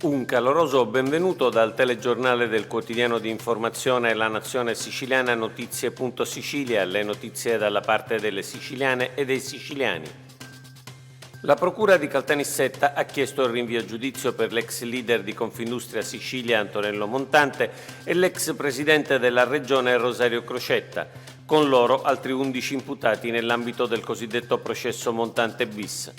Un caloroso benvenuto dal telegiornale del quotidiano di informazione La Nazione Siciliana, Notizie.Sicilia, le notizie dalla parte delle siciliane e dei siciliani. La Procura di Caltanissetta ha chiesto il rinvio a giudizio per l'ex leader di Confindustria Sicilia Antonello Montante e l'ex presidente della Regione Rosario Crocetta, con loro altri 11 imputati nell'ambito del cosiddetto processo Montante bis.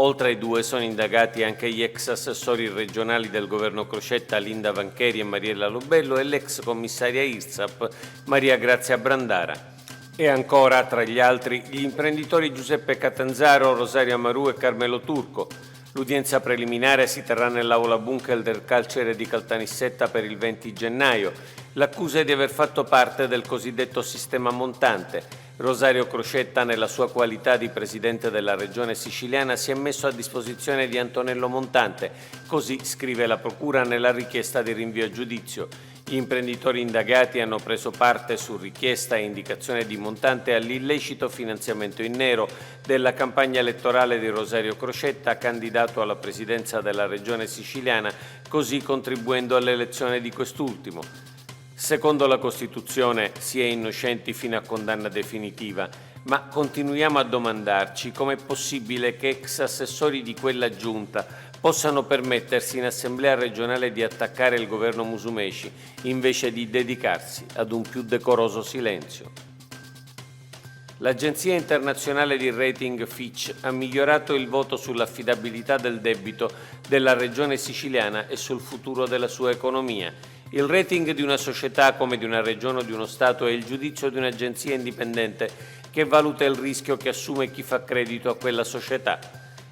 Oltre ai due sono indagati anche gli ex assessori regionali del governo Crocetta Linda Vancheri e Mariella Lobello e l'ex commissaria IRSAP Maria Grazia Brandara. E ancora, tra gli altri, gli imprenditori Giuseppe Catanzaro, Rosario Amaru e Carmelo Turco. L'udienza preliminare si terrà nell'aula bunker del carcere di Caltanissetta per il 20 gennaio. L'accusa è di aver fatto parte del cosiddetto sistema montante. Rosario Crocetta, nella sua qualità di presidente della regione siciliana, si è messo a disposizione di Antonello Montante, così scrive la Procura nella richiesta di rinvio a giudizio. Gli imprenditori indagati hanno preso parte, su richiesta e indicazione di Montante, all'illecito finanziamento in nero della campagna elettorale di Rosario Crocetta, candidato alla presidenza della regione siciliana, così contribuendo all'elezione di quest'ultimo. Secondo la Costituzione si è innocenti fino a condanna definitiva, ma continuiamo a domandarci com'è possibile che ex assessori di quella giunta possano permettersi in assemblea regionale di attaccare il governo Musumeci invece di dedicarsi ad un più decoroso silenzio. L'agenzia internazionale di rating Fitch ha migliorato il voto sull'affidabilità del debito della regione siciliana e sul futuro della sua economia. Il rating di una società come di una regione o di uno Stato è il giudizio di un'agenzia indipendente che valuta il rischio che assume chi fa credito a quella società.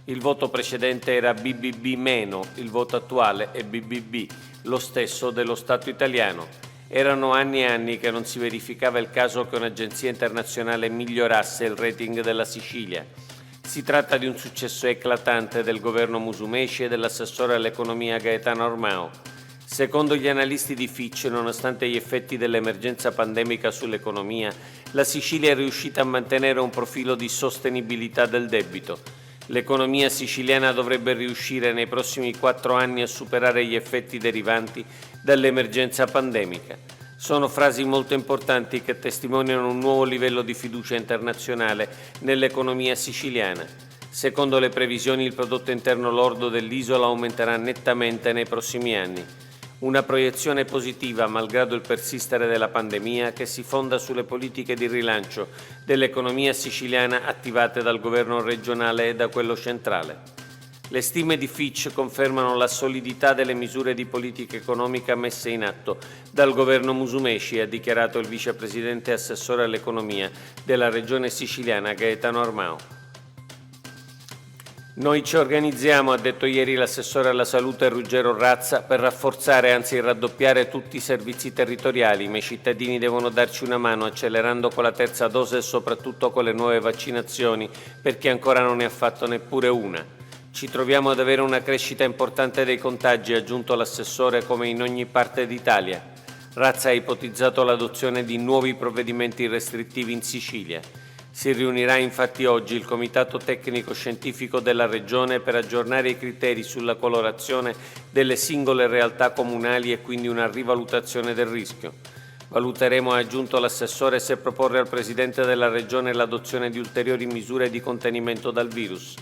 Il voto precedente era BBB-, il voto attuale è BBB, lo stesso dello Stato italiano. Erano anni e anni che non si verificava il caso che un'agenzia internazionale migliorasse il rating della Sicilia. Si tratta di un successo eclatante del governo Musumeci e dell'assessore all'economia Gaetano Armao. Secondo gli analisti di Fitch, nonostante gli effetti dell'emergenza pandemica sull'economia, la Sicilia è riuscita a mantenere un profilo di sostenibilità del debito. L'economia siciliana dovrebbe riuscire nei prossimi 4 anni a superare gli effetti derivanti dall'emergenza pandemica. Sono frasi molto importanti che testimoniano un nuovo livello di fiducia internazionale nell'economia siciliana. Secondo le previsioni, il prodotto interno lordo dell'isola aumenterà nettamente nei prossimi anni. Una proiezione positiva malgrado il persistere della pandemia, che si fonda sulle politiche di rilancio dell'economia siciliana attivate dal governo regionale e da quello centrale. Le stime di Fitch confermano la solidità delle misure di politica economica messe in atto dal governo Musumeci, ha dichiarato il vicepresidente e assessore all'economia della regione siciliana Gaetano Armao. Noi ci organizziamo, ha detto ieri l'assessore alla salute Ruggero Razza, per rafforzare, anzi raddoppiare tutti i servizi territoriali, ma i cittadini devono darci una mano accelerando con la terza dose e soprattutto con le nuove vaccinazioni, perché ancora non ne ha fatto neppure una. Ci troviamo ad avere una crescita importante dei contagi, ha aggiunto l'assessore, come in ogni parte d'Italia. Razza ha ipotizzato l'adozione di nuovi provvedimenti restrittivi in Sicilia. Si riunirà infatti oggi il Comitato Tecnico Scientifico della Regione per aggiornare i criteri sulla colorazione delle singole realtà comunali e quindi una rivalutazione del rischio. Valuteremo, ha aggiunto l'assessore, se proporre al Presidente della Regione l'adozione di ulteriori misure di contenimento dal virus.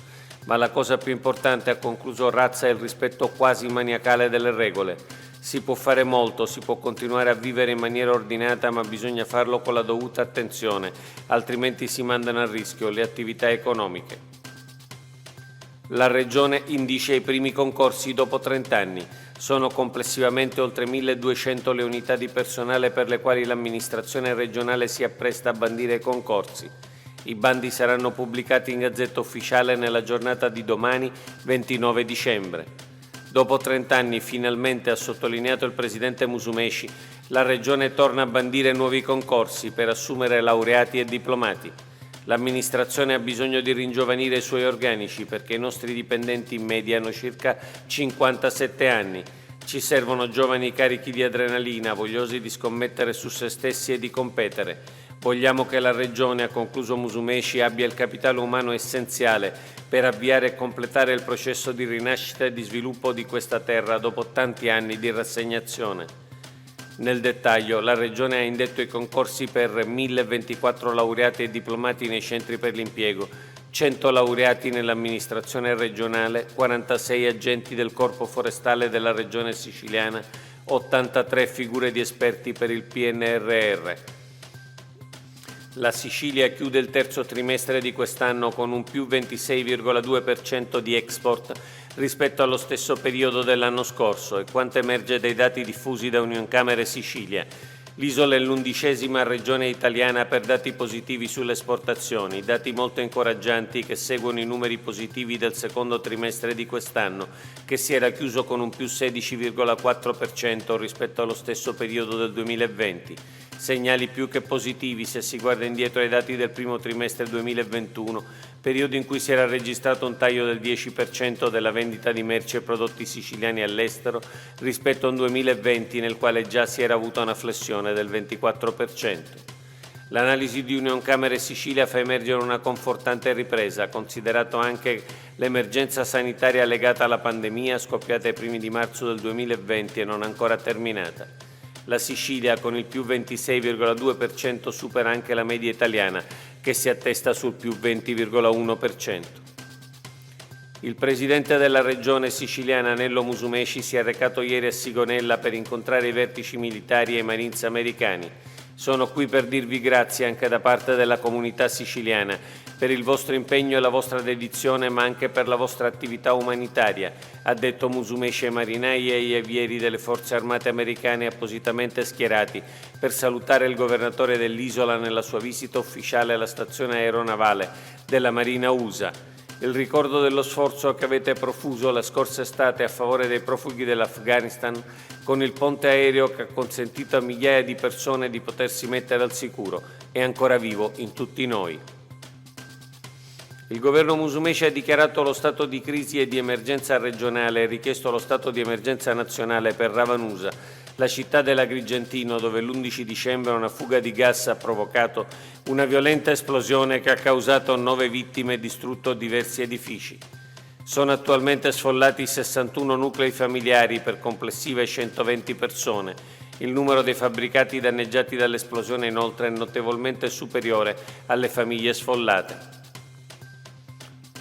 Ma la cosa più importante, ha concluso Razza, è il rispetto quasi maniacale delle regole. Si può fare molto, si può continuare a vivere in maniera ordinata, ma bisogna farlo con la dovuta attenzione, altrimenti si mandano a rischio le attività economiche. La Regione indice i primi concorsi dopo 30 anni. Sono complessivamente oltre 1.200 le unità di personale per le quali l'amministrazione regionale si appresta a bandire i concorsi. I bandi saranno pubblicati in Gazzetta Ufficiale nella giornata di domani, 29 dicembre. Dopo 30 anni, finalmente, ha sottolineato il presidente Musumeci, la Regione torna a bandire nuovi concorsi per assumere laureati e diplomati. L'amministrazione ha bisogno di ringiovanire i suoi organici perché i nostri dipendenti in media hanno circa 57 anni. Ci servono giovani carichi di adrenalina, vogliosi di scommettere su se stessi e di competere. Vogliamo che la Regione, ha concluso Musumeci, abbia il capitale umano essenziale per avviare e completare il processo di rinascita e di sviluppo di questa terra dopo tanti anni di rassegnazione. Nel dettaglio, la Regione ha indetto i concorsi per 1.024 laureati e diplomati nei centri per l'impiego, 100 laureati nell'amministrazione regionale, 46 agenti del Corpo Forestale della Regione Siciliana, 83 figure di esperti per il PNRR. La Sicilia chiude il terzo trimestre di quest'anno con un più 26,2% di export rispetto allo stesso periodo dell'anno scorso e quanto emerge dai dati diffusi da Unioncamere Sicilia. L'isola è l'11ª regione italiana per dati positivi sulle esportazioni, dati molto incoraggianti che seguono i numeri positivi del secondo trimestre di quest'anno, che si era chiuso con un più 16,4% rispetto allo stesso periodo del 2020. Segnali più che positivi se si guarda indietro ai dati del primo trimestre 2021, periodo in cui si era registrato un taglio del 10% della vendita di merci e prodotti siciliani all'estero rispetto a un 2020 nel quale già si era avuta una flessione del 24%. L'analisi di Unioncamere Sicilia fa emergere una confortante ripresa, considerato anche l'emergenza sanitaria legata alla pandemia scoppiata ai primi di marzo del 2020 e non ancora terminata. La Sicilia, con il più 26,2%, supera anche la media italiana, che si attesta sul più 20,1%. Il presidente della regione siciliana, Nello Musumeci, si è recato ieri a Sigonella per incontrare i vertici militari e i Marines americani. Sono qui per dirvi grazie anche da parte della comunità siciliana per il vostro impegno e la vostra dedizione, ma anche per la vostra attività umanitaria, ha detto Musumeci ai marinai e agli avieri delle forze armate americane appositamente schierati per salutare il governatore dell'isola nella sua visita ufficiale alla stazione aeronavale della Marina USA. Il ricordo dello sforzo che avete profuso la scorsa estate a favore dei profughi dell'Afghanistan con il ponte aereo che ha consentito a migliaia di persone di potersi mettere al sicuro è ancora vivo in tutti noi. Il governo Musumeci ha dichiarato lo stato di crisi e di emergenza regionale e richiesto lo stato di emergenza nazionale per Ravanusa, la città dell'Agrigentino, dove l'11 dicembre una fuga di gas ha provocato una violenta esplosione che ha causato 9 vittime e distrutto diversi edifici. Sono attualmente sfollati 61 nuclei familiari per complessive 120 persone. Il numero dei fabbricati danneggiati dall'esplosione inoltre è notevolmente superiore alle famiglie sfollate.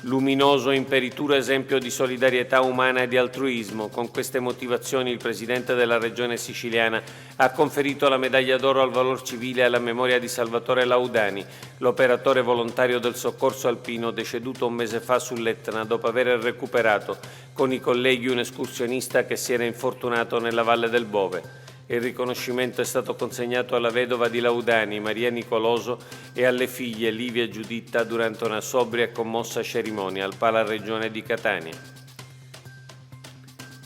Luminoso, imperituro esempio di solidarietà umana e di altruismo. Con queste motivazioni il Presidente della Regione Siciliana ha conferito la medaglia d'oro al valor civile alla memoria di Salvatore Laudani, l'operatore volontario del soccorso alpino deceduto un mese fa sull'Etna dopo aver recuperato con i colleghi un escursionista che si era infortunato nella Valle del Bove. Il riconoscimento è stato consegnato alla vedova di Laudani, Maria Nicoloso, e alle figlie Livia e Giuditta durante una sobria e commossa cerimonia al Pala Regione di Catania.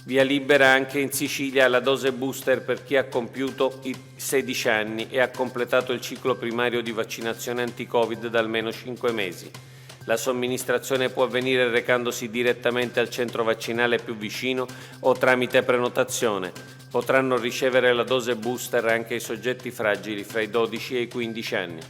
Via libera anche in Sicilia alla dose booster per chi ha compiuto i 16 anni e ha completato il ciclo primario di vaccinazione anti-Covid da almeno 5 mesi. La somministrazione può avvenire recandosi direttamente al centro vaccinale più vicino o tramite prenotazione. Potranno ricevere la dose booster anche i soggetti fragili fra i 12 e i 15 anni.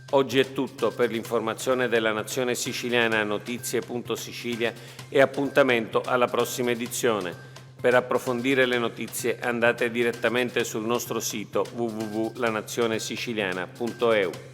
Oggi è tutto. Per l'informazione della Nazione Siciliana a notizie.sicilia e appuntamento alla prossima edizione. Per approfondire le notizie andate direttamente sul nostro sito www.lanazionesiciliana.eu.